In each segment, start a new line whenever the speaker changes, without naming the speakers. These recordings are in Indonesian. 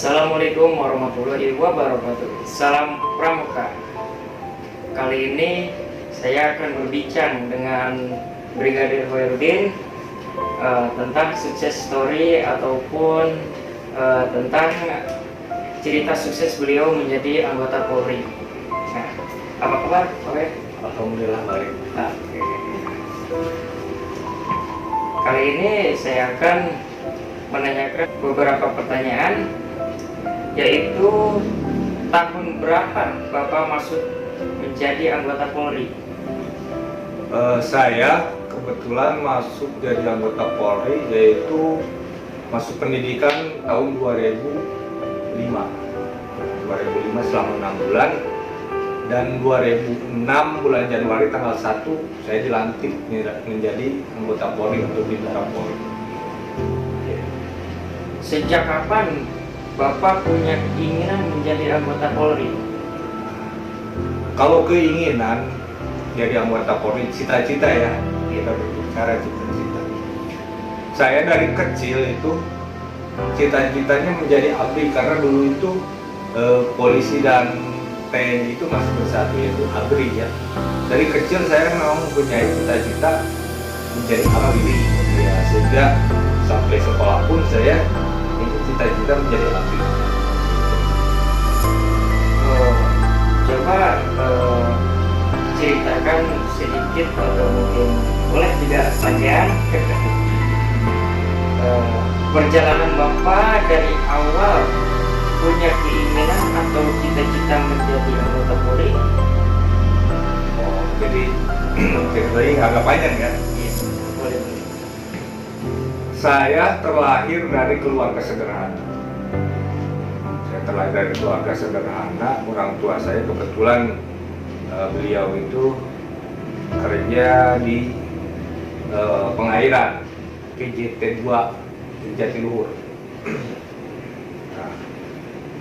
Assalamualaikum warahmatullahi wabarakatuh. Salam Pramuka. Kali ini saya akan berbincang dengan Brigadir Hoirudin tentang sukses story ataupun tentang cerita sukses beliau menjadi anggota Polri. Nah, apa kabar, Pak?
Alhamdulillah baik.
Nah, kali ini saya akan menanyakan beberapa pertanyaan, yaitu tahun berapa Bapak masuk menjadi anggota Polri?
Saya kebetulan masuk jadi anggota Polri, yaitu masuk pendidikan tahun 2005 selama 6 bulan, dan 2006 bulan Januari tanggal 1 saya dilantik menjadi anggota Polri untuk Bintara Polri.
Sejak kapan Bapak punya keinginan menjadi anggota Polri?
Kalau keinginan jadi anggota Polri, cita-cita ya, kita berbicara cita-cita. Saya dari kecil itu cita-citanya menjadi ABRI, karena dulu itu polisi dan TNI itu masih bersatu, yaitu ABRI ya. Dari kecil saya memang mempunyai cita-cita menjadi ABRI ya, sehingga sampai sekolah pun saya itu cita-cita menjadi ABRI.
Coba ceritakan sedikit atau mungkin boleh tidak panjang perjalanan Bapak dari awal punya keinginan atau cita-cita menjadi anggota Polri.
Jadi ceritanya agak panjang ya.
Iya, boleh.
Saya terlahir dari keluarga sederhana. Orang tua saya kebetulan beliau itu kerja di pengairan PJT 2 Jatiluhur. Nah,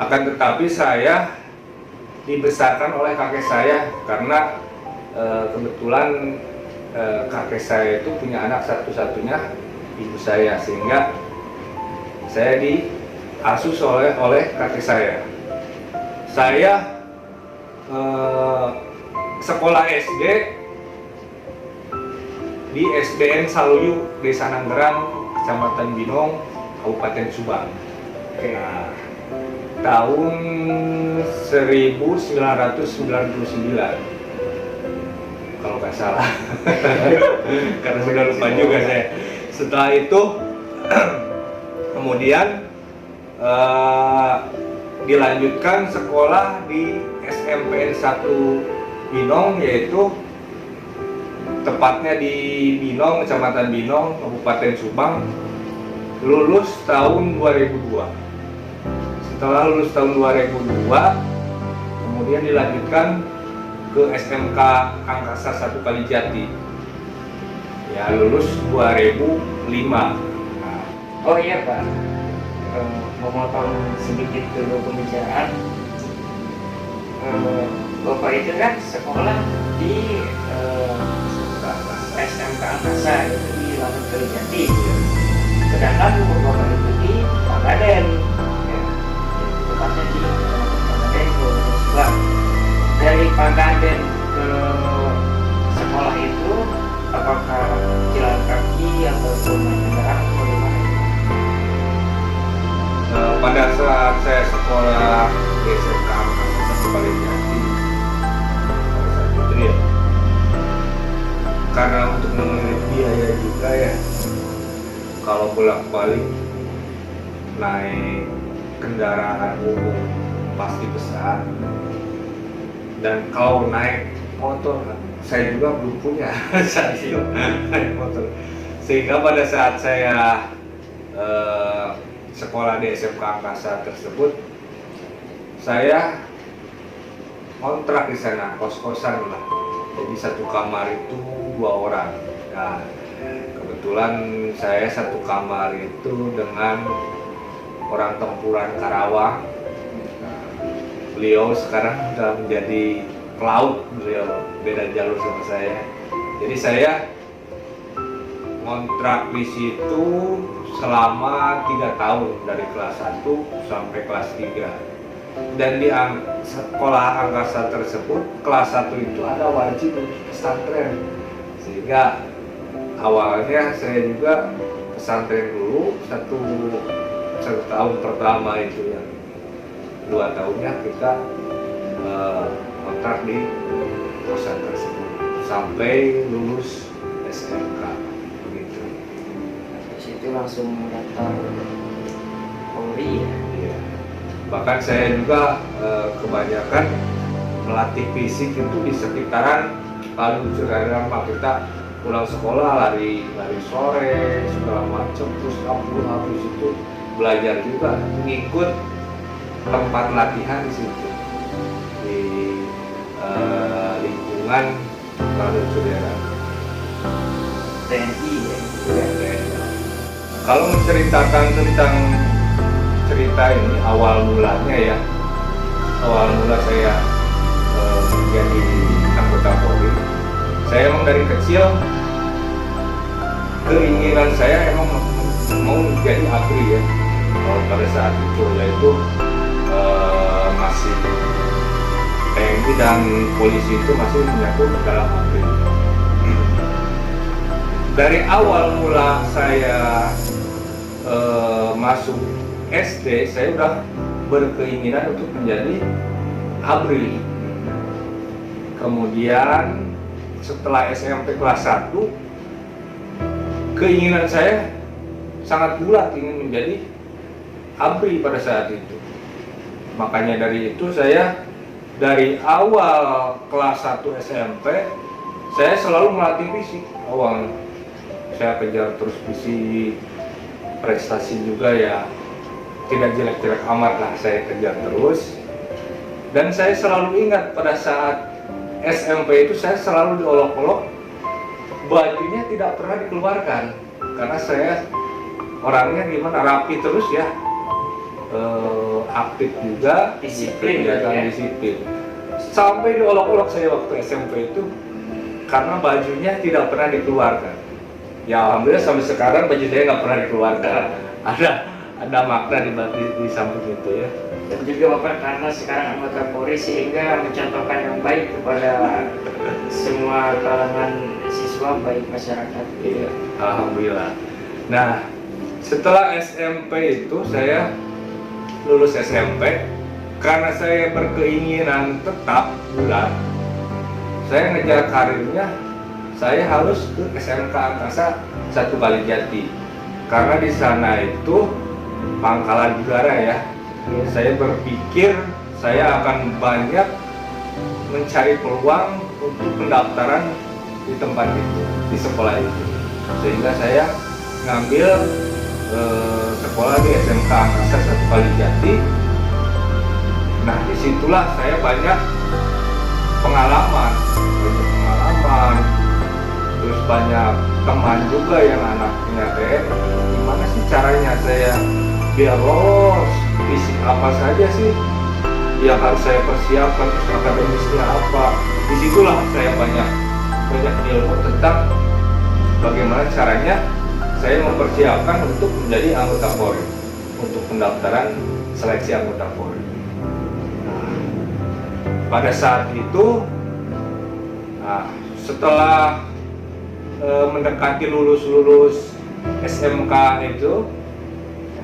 akan tetapi saya dibesarkan oleh kakek saya, karena kebetulan kakek saya itu punya anak satu-satunya ibu saya, sehingga saya diasuh oleh kakek saya. Saya sekolah SD di SDN Saluyu, Desa Nanggerang, Kecamatan Binong, Kabupaten Subang. Nah, tahun 1999 kalau nggak salah. Karena sudah lupa juga saya. Setelah itu kemudian dilanjutkan sekolah di SMPN 1 Binong, yaitu tepatnya di Binong, Kecamatan Binong, Kabupaten Subang. Lulus tahun 2002. Setelah lulus tahun 2002, kemudian dilanjutkan ke SMK Angkasa 1 Kalijati. Ya, lulus 2005. Nah.
Oh iya Pak, memotong sedikit dulu pembicaraan. Bapak itu kan sekolah di SMK Angkasa itu di Lampung Kalijati. Sedangkan Bapak itu di Pagaden, ya, tepatnya di Pagaden, Subang. Dari Pagaden ke sekolah itu, apakah jalan kaki ataupun naik kendaraan atau bagaimana?
Pada saat saya sekolah di SMK Angkasa 1 Kalijati, pada saat itu ya, karena untuk mengenai biaya juga ya, kalau bolak-balik naik kendaraan umum pasti besar, dan kalau naik motor saya juga belum punya saat itu naik motor, sehingga pada saat saya sekolah di SMK Angkasa tersebut, saya kontrak di sana, kos-kosan lah. Jadi satu kamar itu 2 orang. Nah, kebetulan saya satu kamar itu dengan orang tempuran Karawang. Nah, beliau sekarang sudah menjadi pelaut, beliau beda jalur sama saya. Jadi saya kontrak di situ selama 3 tahun dari kelas 1 sampai kelas 3. Dan di sekolah angkasa tersebut kelas 1 itu ada wajib untuk pesantren, sehingga awalnya saya juga pesantren dulu satu tahun pertama itu, yang 2 tahunnya kita kontrak di kosan tersebut sampai lulus SMK begitu.
Terus itu langsung daftar Polri ya.
Iya. Bahkan saya juga kebanyakan melatih fisik itu di sekitaran Palu Ciremai. Kita pulang sekolah lari sore segala macam, terus habis itu belajar juga, ngikut tempat latihan di situ di lingkungan Palu Ciremai.
TNI ya.
Kalau menceritakan tentang cerita ini awal mulanya saya menjadi anggota Polri. Saya emang dari kecil keinginan saya emang mau menjadi ABRI ya. Kalau pada saat itu yaitu masih TNI dan polisi itu masih menyatu dalam ABRI. Dari awal mula saya masuk SD, saya udah berkeinginan untuk menjadi ABRI. Kemudian setelah SMP kelas 1, keinginan saya sangat bulat ingin menjadi ABRI pada saat itu. Makanya dari itu saya dari awal kelas 1 SMP saya selalu melatih fisik awalnya. Saya kejar terus fisik, prestasi juga ya tidak jelek-jelek amat lah, saya kejar terus. Dan saya selalu ingat pada saat SMP itu saya selalu diolok-olok, bajunya tidak pernah dikeluarkan karena saya orangnya gimana, rapi terus ya, aktif juga,
disiplin
ya. Disiplin. Sampai diolok-olok saya waktu SMP itu karena bajunya tidak pernah dikeluarkan. Ya alhamdulillah sampai sekarang baju saya nggak pernah dikeluarkan. Ada makna di samping itu ya.
Dan juga Bapak karena sekarang anggota Polri sehingga mencontohkan yang baik kepada semua kalangan siswa baik masyarakat.
Iya, alhamdulillah. Nah, setelah SMP itu saya lulus SMP, karena saya berkeinginan tetap bulat, saya ngejar karirnya, saya harus ke SMK Angkasa 1 Kalijati. Karena di sana itu pangkalan udara ya. Saya berpikir saya akan banyak mencari peluang untuk pendaftaran di tempat itu, di sekolah itu. Sehingga saya ngambil sekolah di SMK Angkasa 1 Kalijati. Nah, disitulah saya banyak pengalaman, terus banyak teman juga yang anaknya TNI. Gimana sih caranya saya biar lolos, fisik apa saja sih yang harus saya persiapkan, terus akademisnya apa. Disitulah saya banyak ilmu tentang bagaimana caranya saya mempersiapkan untuk menjadi anggota Polri, untuk pendaftaran seleksi anggota Polri. Nah, pada saat itu, setelah mendekati lulus SMK itu,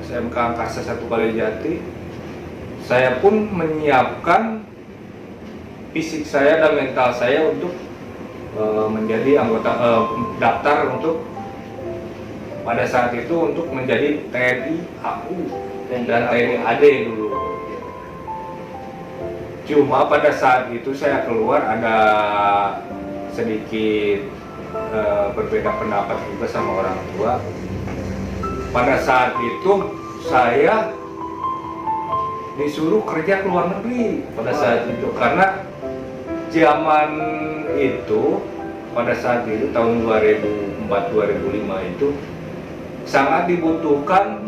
SMK Angkasa 1 Kalijati, saya pun menyiapkan fisik saya dan mental saya untuk menjadi anggota, daftar untuk pada saat itu untuk menjadi TNI AU dan TNI AD dulu. Cuma pada saat itu saya keluar ada sedikit berbeda pendapat juga sama orang tua. Pada saat itu saya disuruh kerja ke luar negeri pada saat itu, karena zaman itu pada saat itu tahun 2004-2005 itu sangat dibutuhkan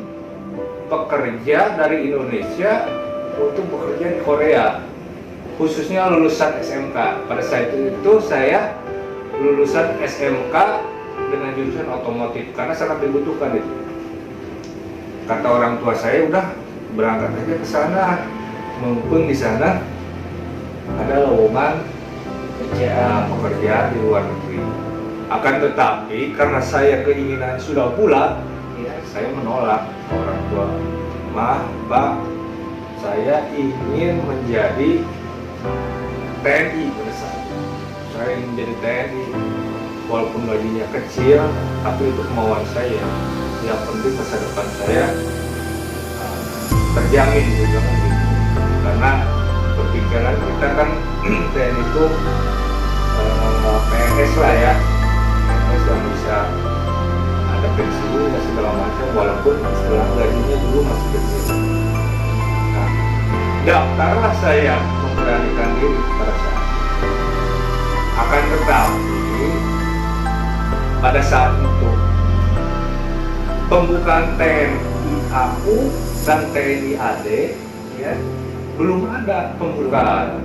pekerja dari Indonesia untuk bekerja di Korea, khususnya lulusan SMK. Pada saat itu saya lulusan SMK dengan jurusan otomotif karena sangat dibutuhkan itu. kata orang tua saya, udah berangkat aja ke sana, mumpung di sana ada lowongan pekerjaan di luar negeri. Akan tetapi karena saya keinginan sudah pulang, ya saya menolak orang tua. Ma, Pak, saya ingin menjadi TNI pada saat itu. Saya ingin menjadi TNI, walaupun gajinya kecil, tapi itu kemauan saya. Yang penting masa depan saya terjamin juga kan gitu. Karena berpikiran kita kan TNI itu PNS lah ya, PNS yang bisa ada pensiun dan segala macam, walaupun setelah gajinya dulu masih kecil. Nah, daftarlah saya memberanikan diri pada saat itu. Akan tetapi pada saat itu pembukaan TNI AU dan TNI AD ya belum ada pembukaan.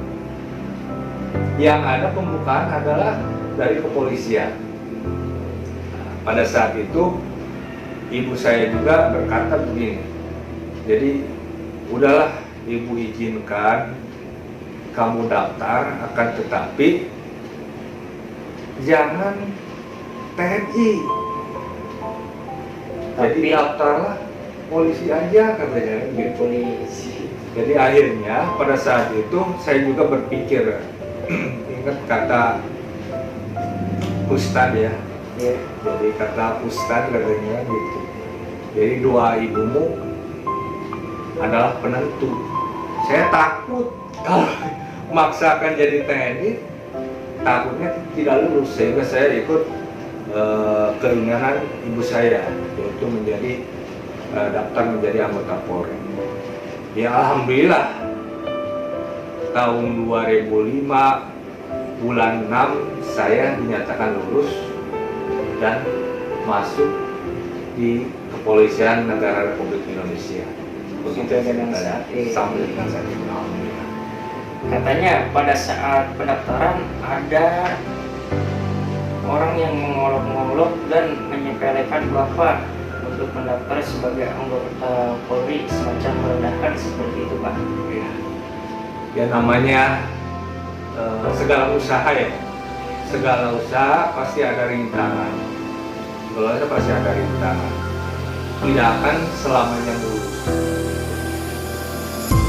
Yang ada pembukaan adalah dari kepolisian. Pada saat itu ibu saya juga berkata begini, jadi udahlah ibu izinkan kamu daftar, akan tetapi jangan TNI, jadi daftarlah polisi aja katanya gitu.
Polisi.
Jadi akhirnya pada saat itu saya juga berpikir, ingat kata Ustadz ya, jadi kata Ustadz katanya gitu, jadi doa ibumu adalah penentu. Saya takut kalau memaksakan jadi TNI, takutnya tidak lulus, sehingga saya ikut keinginan ibu saya, yaitu menjadi daftar menjadi anggota Polri. Ya alhamdulillah tahun 2005 bulan 6 saya dinyatakan lulus dan masuk di Kepolisian Negara Republik Indonesia.
Begitu dengan saat ini.
Sampai dengan saat ini, alhamdulillah.
Katanya pada saat pendaftaran ada orang yang mengolok-olok dan menyepelekan Bapak untuk mendaftar sebagai anggota Polri, semacam merendahkan seperti itu, Pak.
Ya namanya segala usaha ya, segala usaha pasti ada rintangan. Segala usaha pasti ada rintangan. Tidak akan selamanya mulus.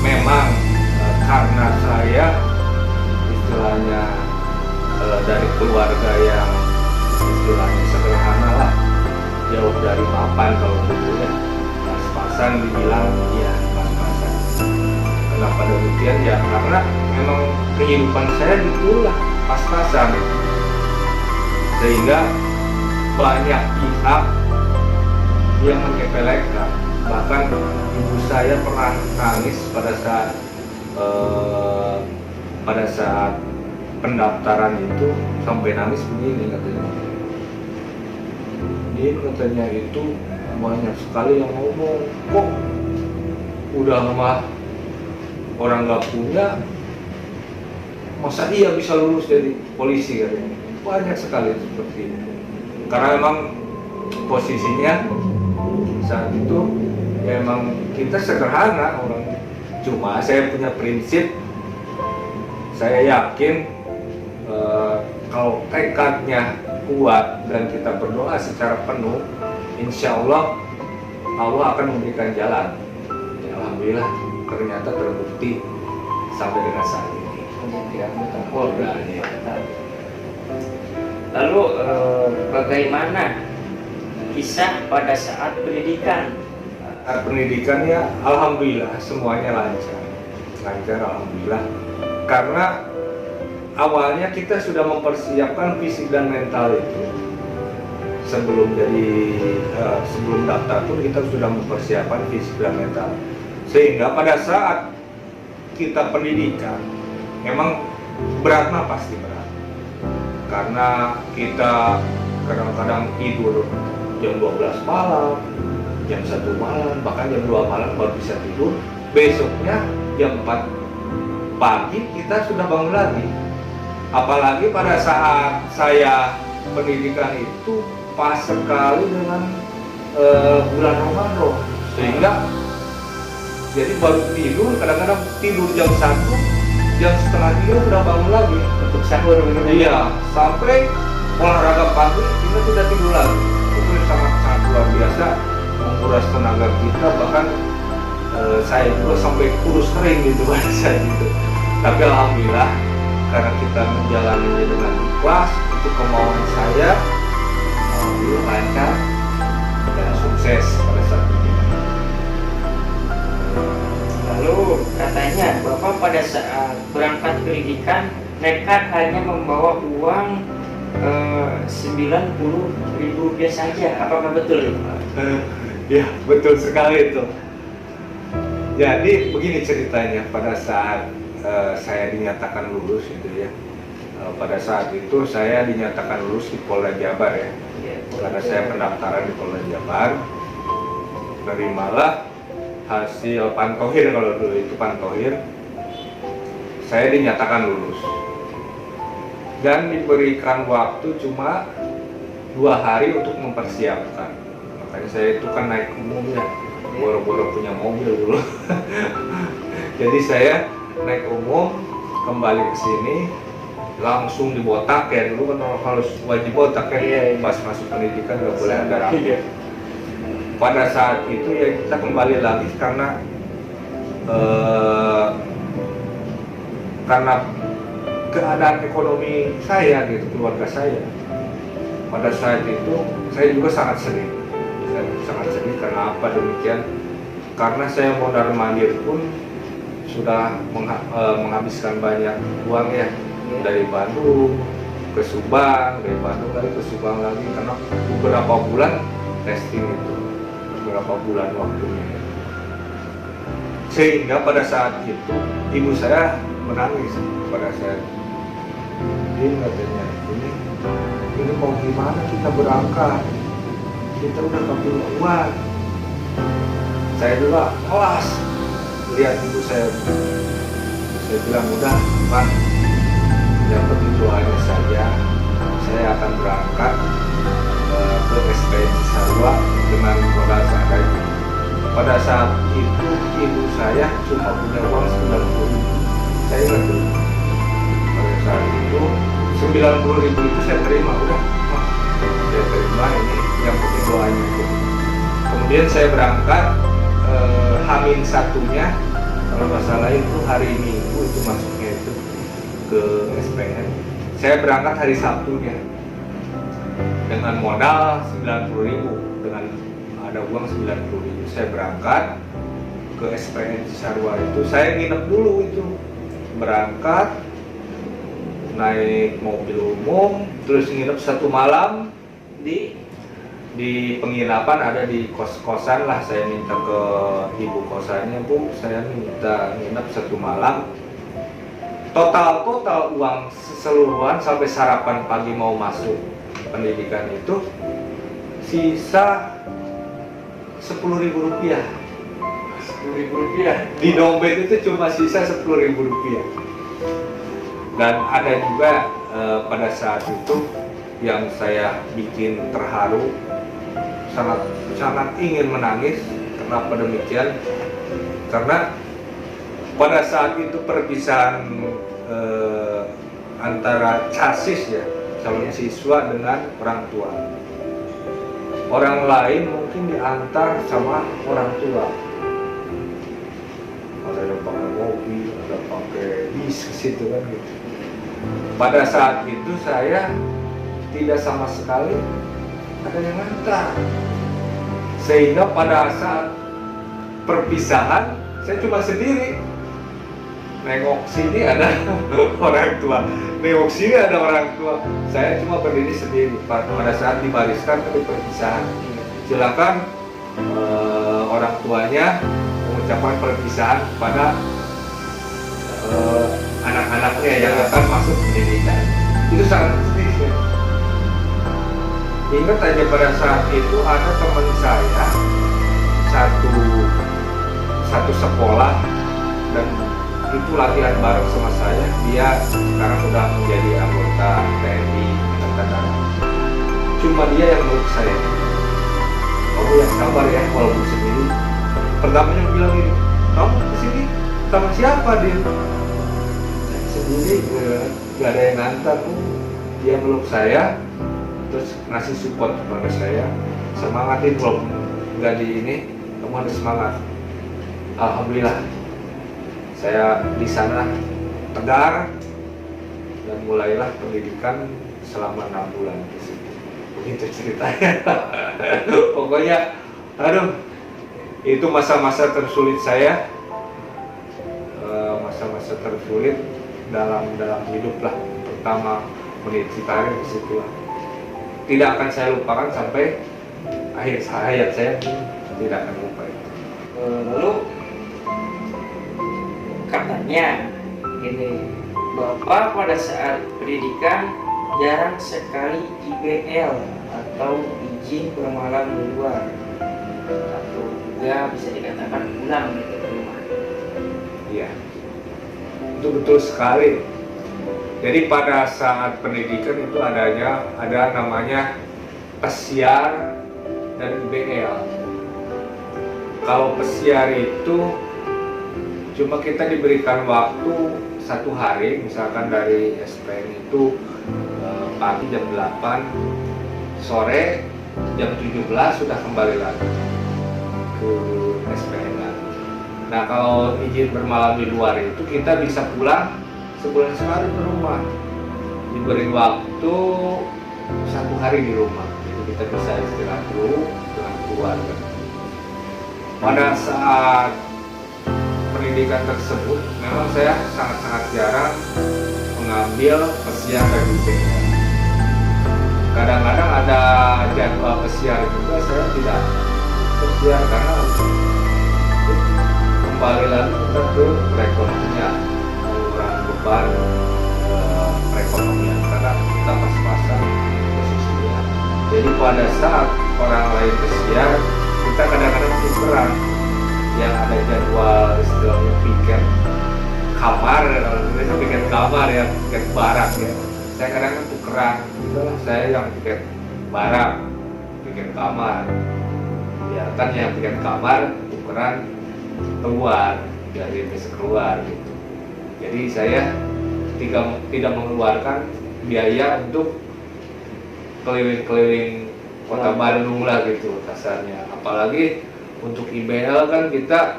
Memang karena saya istilahnya dari keluarga yang istilahnya sederhana lah, jauh dari mapan kalau gitu ya, pas-pasan dibilang ya pas-pasan. Kenapa demikian ya, karena memang kehidupan saya gitulah pas-pasan, sehingga banyak pihak yang menyepelekan. Bahkan ibu saya pernah nangis pada saat pendaftaran itu, sampai nangis begini katanya. Ini katanya itu banyak sekali yang ngomong, kok udah mah orang nggak punya, masa dia bisa lulus jadi polisi katanya. Banyak sekali seperti itu. Karena memang posisinya saat itu ya emang kita sederhana orang. Cuma saya punya prinsip, saya yakin kalau tekadnya kuat dan kita berdoa secara penuh, insya Allah Allah akan memberikan jalan. Ya, alhamdulillah ternyata terbukti sampai dengan saat ini.
Ya, lalu bagaimana kisah pada saat pendidikan?
Pendidikannya alhamdulillah semuanya lancar alhamdulillah, karena awalnya kita sudah mempersiapkan fisik dan mental itu sebelum daftar pun kita sudah mempersiapkan fisik dan mental, sehingga pada saat kita pendidikan memang berat mah pasti berat, karena kita kadang-kadang tidur jam 12 malam, jam 1 malam, bahkan jam 2 malam baru bisa tidur. Besoknya jam 4 pagi kita sudah bangun lagi. Apalagi pada saat saya pendidikan itu pas sekali dengan bulan Ramadan, sehingga jadi baru tidur, kadang-kadang tidur jam 1, jam setengah 3 sudah bangun lagi
untuk sahur begitu.
iya, sampai olahraga pagi kita sudah tidur lagi. Itu sangat luar biasa menguras tenaga kita, bahkan saya juga sampai kurus kering gitu pada saat itu. Tapi alhamdulillah karena kita menjalaninya dengan ikhlas, itu kemauan saya, alhamdulillah lancar dan sukses pada saat itu.
Lalu katanya Bapak pada saat berangkat pendidikan nekat hanya membawa uang 90.000 rupiah saja. Apakah betul?
Ya, betul sekali itu. Jadi begini ceritanya, pada saat saya dinyatakan lulus itu ya. Pada saat itu saya dinyatakan lulus di Polda Jabar ya. Karena saya pendaftaran di Polda Jabar, terimalah hasil pantohir, kalau dulu itu pantohir, saya dinyatakan lulus dan diberikan waktu cuma 2 hari untuk mempersiapkan. Makanya saya itu kan naik umum ya, boro-boro punya mobil dulu. Jadi saya naik umum kembali ke sini langsung dibotak ya, dulu kan harus wajib botak ya, pas masuk pendidikan nggak boleh ada rambut. Pada saat itu ya kita kembali lagi karena keadaan ekonomi saya gitu, keluarga saya. Pada saat itu saya juga sangat sedih. Sangat sedih karena apa demikian? Karena saya mondar mandir pun sudah menghabiskan banyak uang ya, dari Bandung ke Subang, dari Bandung lagi ke Subang lagi, karena beberapa bulan testing itu, beberapa bulan waktunya. Sehingga pada saat itu ibu saya menangis pada saat ini, katanya ini mau gimana kita berangkat, kita udah gak punya uang. Saya juga awas lihat ibu saya bilang udah Pak, yang penting doanya saja, saya akan berangkat ke SPN Cisarua dengan modal seadanya. Pada saat itu ibu saya cuma punya uang 90.000. Saya ingat tuh, pada saat itu 90.000 itu saya terima, udah Pak, saya terima, ini yang penting doanya itu. Kemudian saya berangkat Hamin satunya, kalau nggak salah itu hari Minggu itu masuknya itu ke SPN. Saya berangkat hari Sabtunya dengan modal 90.000, dengan ada uang 90.000. Saya berangkat ke SPN Cisarua itu, saya nginep dulu itu, berangkat naik mobil umum, terus nginep 1 malam di penginapan, ada di kos-kosan lah. Saya minta ke ibu kosannya, Bu, saya minta nginep 1 malam. Total uang keseluruhan sampai sarapan pagi mau masuk pendidikan itu sisa 10.000 rupiah.
10.000 rupiah.
Di dompet itu cuma sisa 10.000 rupiah. Dan ada juga pada saat itu yang saya bikin terharu, sangat ingin menangis. Kenapa demikian? Karena pada saat itu perpisahan antara casis ya, calon siswa dengan orang tua. Orang lain mungkin diantar sama orang tua. Ada yang pakai mobil, ada pakai bis ke situ kan gitu. Pada saat itu saya tidak sama sekali ada yang antar. Sehingga pada saat perpisahan saya cuma sendiri. Nengok sini ada orang tua, nengok sini ada orang tua. Saya cuma berdiri sendiri. Pada saat dibariskan ke perpisahan, silakan orang tuanya mengucapkan perpisahan kepada anak-anaknya yang akan masuk pendidikan. Itu sangat sedih ya. Ingat aja pada saat itu ada teman saya satu sekolah dan itu latihan bareng sama saya. Dia sekarang sudah menjadi anggota TNI Angkatan Darat. Cuma dia yang menurut saya, kamu yang sabar ya walaupun sendiri, pertamanya bilang gini, kamu kesini sama siapa dia? Sebelumnya nggak ada yang ngantar, dia meluk saya, terus ngasih support kepada saya, semangatin kalau nggak di ini, kamu harus semangat. Alhamdulillah, saya di sana tegar dan mulailah pendidikan selama 6 bulan di situ. Begitu ceritanya. Pokoknya, aduh, itu masa-masa tersulit saya, masa-masa tersulit dalam hidup lah. Pertama meniti karir di situ lah. Tidak akan saya lupakan sampai akhir hayat saya, tidak akan lupa itu.
Lalu katanya ini Bapak pada saat pendidikan jarang sekali IBL atau izin bermalam di luar, atau juga bisa dikatakan pulang gitu ke rumah.
Iya, itu betul sekali. Jadi pada saat pendidikan itu ada namanya pesiar dan IBL. Kalau pesiar itu cuma kita diberikan waktu 1 hari, misalkan dari SPN itu pagi jam 8, sore jam 17 sudah kembali lagi ke SPN lagi. Nah, kalau izin bermalam di luar itu kita bisa pulang sebulan sekali ke rumah, diberi waktu 1 hari di rumah, jadi kita bisa istirahat dulu dengan keluarga. Pada saat pendidikan tersebut memang saya sangat-sangat jarang mengambil pesiar dan IBL. Kadang-kadang ada jadwal pesiar juga saya tidak pesiar karena kembali lagi kita ke perekonomian, mengurangi beban perekonomian karena kita pas-pasan posisinya. Jadi pada saat orang lain pesiar, kita kadang-kadang tukeran, yang ada jadwal istilahnya piket kamar, kalau kita piket kamar ya, piket barak ya. Saya kadang-kadang tukeran, itulah saya yang piket barak, piket kamar. Ya kan yang piket kamar tukeran keluar, jadi bisa keluar gitu. Jadi saya tidak mengeluarkan biaya untuk keliling-keliling kota Bandung lah gitu kasarnya. Apalagi untuk IBL kan kita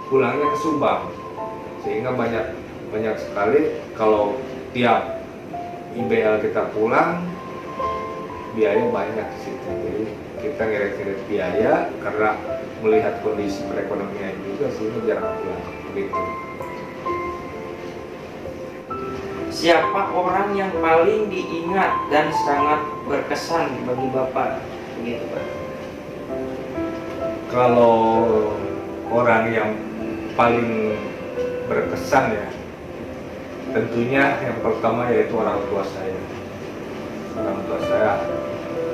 pulangnya ke Subang, sehingga banyak sekali kalau tiap IBL kita pulang biaya banyak di situ. Jadi kita ngeret-ngeret biaya karena melihat kondisi perekonomian juga, sehingga jarang pulang begitu.
Siapa orang yang paling diingat dan sangat berkesan bagi Bapak, begitu Pak?
Kalau orang yang paling berkesan ya, tentunya yang pertama yaitu orang tua saya. Orang tua saya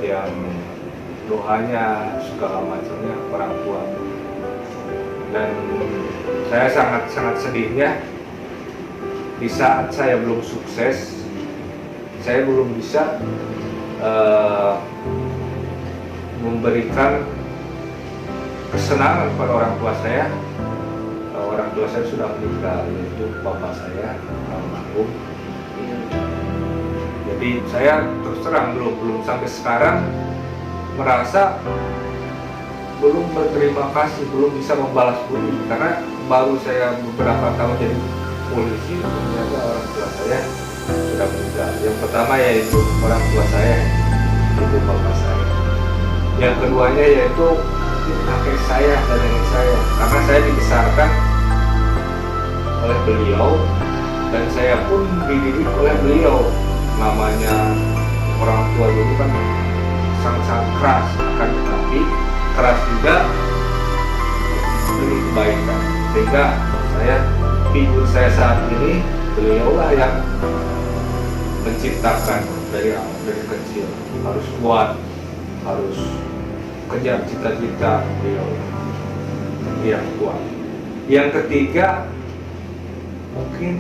yang doanya segala macamnya orang tua. Dan saya sangat sedihnya di saat saya belum sukses, saya belum bisa memberikan kesenangan kepada orang tua saya. Orang tua saya sudah meninggal, yaitu bapak saya almarhum. Jadi saya terus terang belum sampai sekarang merasa belum berterima kasih, belum bisa membalas budi, karena baru saya beberapa tahun jadi polisi, ternyata orang tua saya sudah meninggal. Yang pertama yaitu orang tua saya, ibu bapak saya. Yang keduanya yaitu kakek saya dan nenek saya, karena saya dibesarkan oleh beliau dan saya pun dididik oleh beliau. Namanya orang tua dulu kan sangat-sangat keras, akan tetapi keras juga demi kebaikan, sehingga figur saya saat ini beliaulah yang menciptakan dari kecil, harus kuat, harus kejar cita-cita beliau yang kuat. Yang ketiga mungkin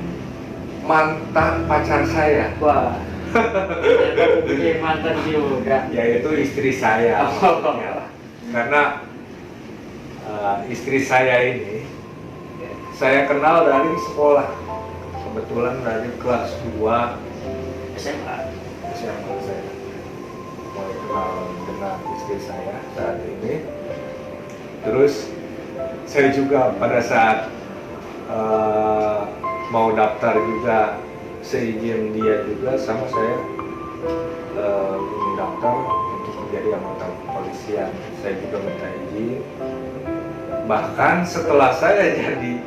mantan pacar saya.
Wah, punya mantan juga.
Yaitu istri saya. Ya, karena istri saya ini saya kenal dari sekolah, kebetulan dari kelas 2
SMA.
saya mulai kenal dengan istri saya saat ini. Terus saya juga pada saat mau daftar juga seizin dia juga sama saya ingin daftar untuk menjadi anggota kepolisian. Saya juga minta izin. Bahkan setelah saya jadi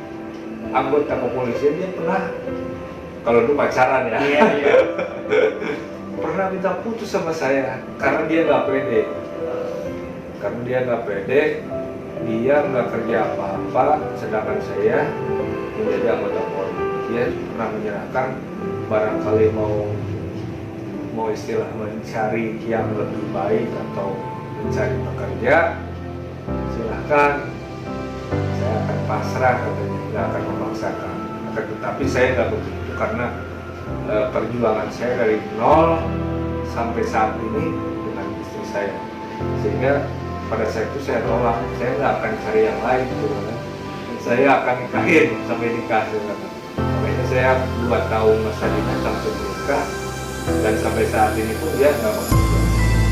anggota kepolisian dia pernah, kalau dulu pacaran ya,
Iya.
pernah minta putus sama saya karena dia nggak pede. Dia nggak kerja apa-apa, sedangkan saya menjadi anggota Polri. Dia pernah menyerahkan barangkali mau istilah mencari yang lebih baik atau mencari pekerja, silahkan, saya akan pasrah katanya, nggak akan memaksakan. Tetapi saya nggak begitu karena perjuangan saya dari nol sampai saat ini dengan istri saya, sehingga pada saat itu saya tolak, saya nggak akan cari yang lain gitu kan. Saya akan nikahin sampai nikah gitu kan. Makanya saya 2 tahun masa dinas sampai menikah, dan sampai saat ini pun dia nggak bekerja.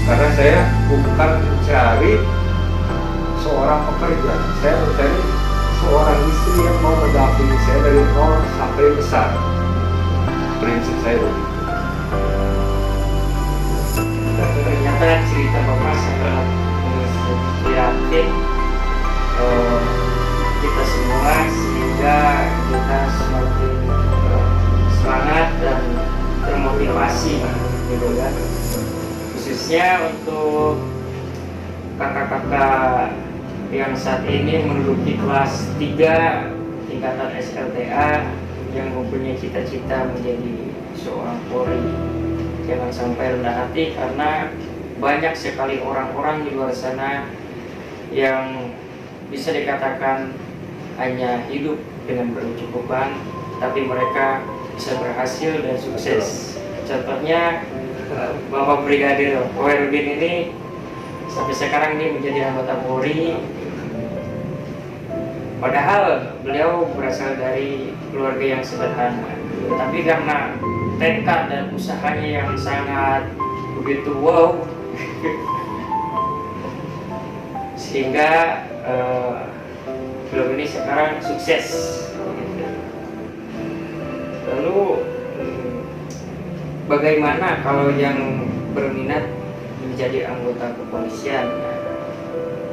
Karena saya bukan mencari seorang pekerja, saya mencari seorang istri yang mau mendampingi saya dari nol sampai besar. Prinsip saya begitu.
Dan ternyata cerita Bapak sangat menginspiratif kita semua, sehingga kita semakin semangat dan termotivasi gitu kan. Khususnya untuk kakak-kakak yang saat ini menduduki kelas 3 tingkatan SLTA yang mempunyai cita-cita menjadi seorang Polri. Jangan sampai rendah hati, karena banyak sekali orang-orang di luar sana yang bisa dikatakan hanya hidup dengan berkecukupan, tapi mereka bisa berhasil dan sukses. Contohnya Bapak Brigadir Koirudin ini sampai sekarang ini menjadi anggota Polri. Padahal beliau berasal dari keluarga yang sederhana, tapi karena tekad dan usahanya yang sangat begitu wow, sehingga beliau ini sekarang sukses. Lalu bagaimana kalau yang berminat menjadi anggota kepolisian?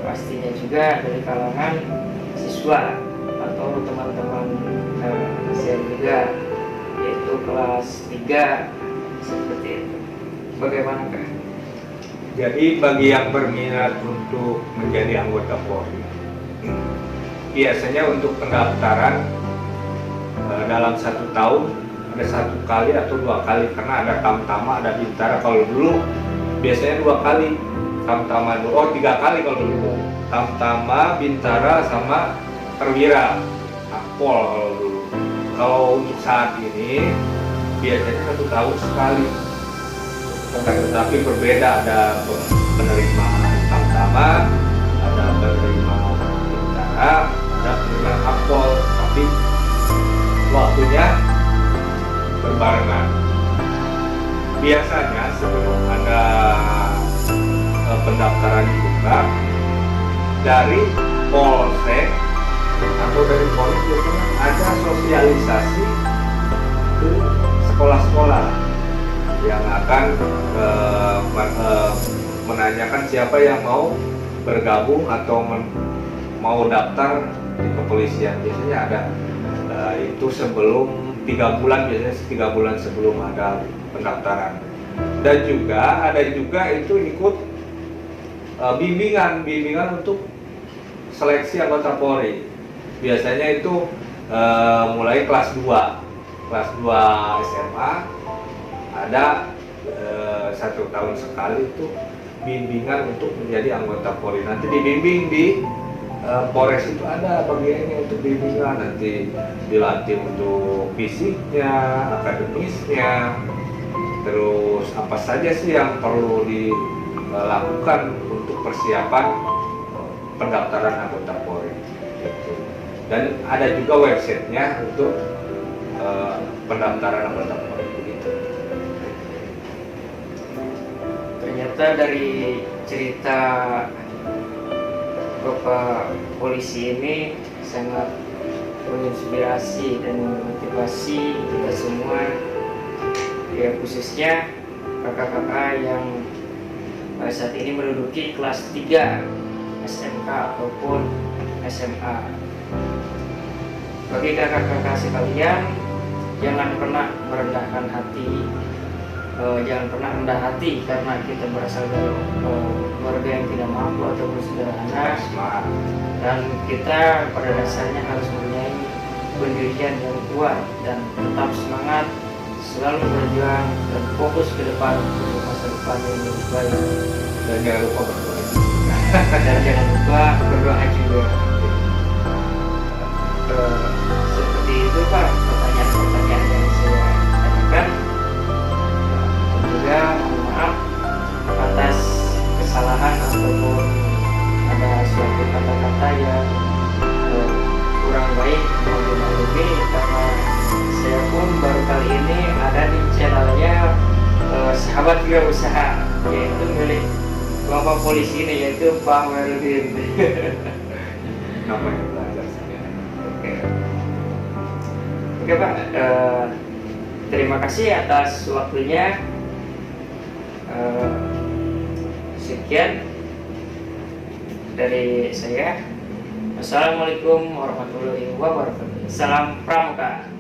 Pastinya juga dari kalangan siswa atau teman-teman saya juga, yaitu kelas 3 seperti itu. Bagaimana Kak?
Jadi bagi yang berminat untuk menjadi anggota Polri, biasanya untuk pendaftaran dalam 1 tahun ada 1 kali atau 2 kali, karena ada Tamtama, ada Bintara. Kalau dulu biasanya 2 kali Tamtama dulu, 3 kali kalau dulu. Tamtama, Bintara, sama Perwira, Akpol kalau dulu. Kalau untuk saat ini biasanya 1 tahun sekali. Tetapi berbeda, ada penerimaan Tamtama, ada penerimaan Bintara, ada penerimaan Akpol, tapi waktunya berbarengan. Biasanya sebelum ada pendaftaran dibuka, dari Polsek atau dari Polri biasanya ada sosialisasi ke sekolah-sekolah yang akan menanyakan siapa yang mau bergabung atau mau daftar di kepolisian. Biasanya ada itu sebelum 3 bulan, biasanya 3 bulan sebelum ada pendaftaran. Dan juga ada juga itu ikut bimbingan untuk seleksi anggota Polri. Biasanya itu mulai kelas 2 SMA ada 1 tahun sekali itu bimbingan untuk menjadi anggota Polri. Nanti dibimbing di Polres, itu ada bagiannya untuk bimbingan, nanti dilatih untuk fisiknya, akademisnya, terus apa saja sih yang perlu dilakukan untuk persiapan pendaftaran anggota Polri. Dan ada juga websitenya untuk pendaftaran anggota Polri begitu.
Ternyata dari cerita Bapak polisi ini sangat menginspirasi dan memotivasi kita semua, ya khususnya kakak-kakak yang saat ini menduduki kelas 3 SMK ataupun SMA. Bagi kakak-kakak sekalian, jangan pernah merendahkan hati, jangan pernah rendah hati karena kita berasal dari keluarga yang tidak mampu ataupun sederhana, dan kita pada dasarnya harus mempunyai pendirian yang kuat dan tetap semangat, selalu berjuang dan fokus ke depan untuk masa depan yang lebih baik.
Dan jangan lupa berdoa.
Dan jangan lupa berdoa juga. Seperti itu Pak, pertanyaan-pertanyaan yang saya tanyakan. Juga mohon maaf atas kesalahan ataupun ada suatu kata-kata yang kurang baik, mohon dimaklumi karena saya pun baru kali ini ada di channelnya Sahabat Wirausaha, yaitu milik Bapak polisi ini, yaitu Pak Werudin.
Namanya belajar saja.
Oke Pak, terima kasih atas waktunya. Sekian dari saya. Wassalamualaikum warahmatullahi wabarakatuh. Salam Pramuka.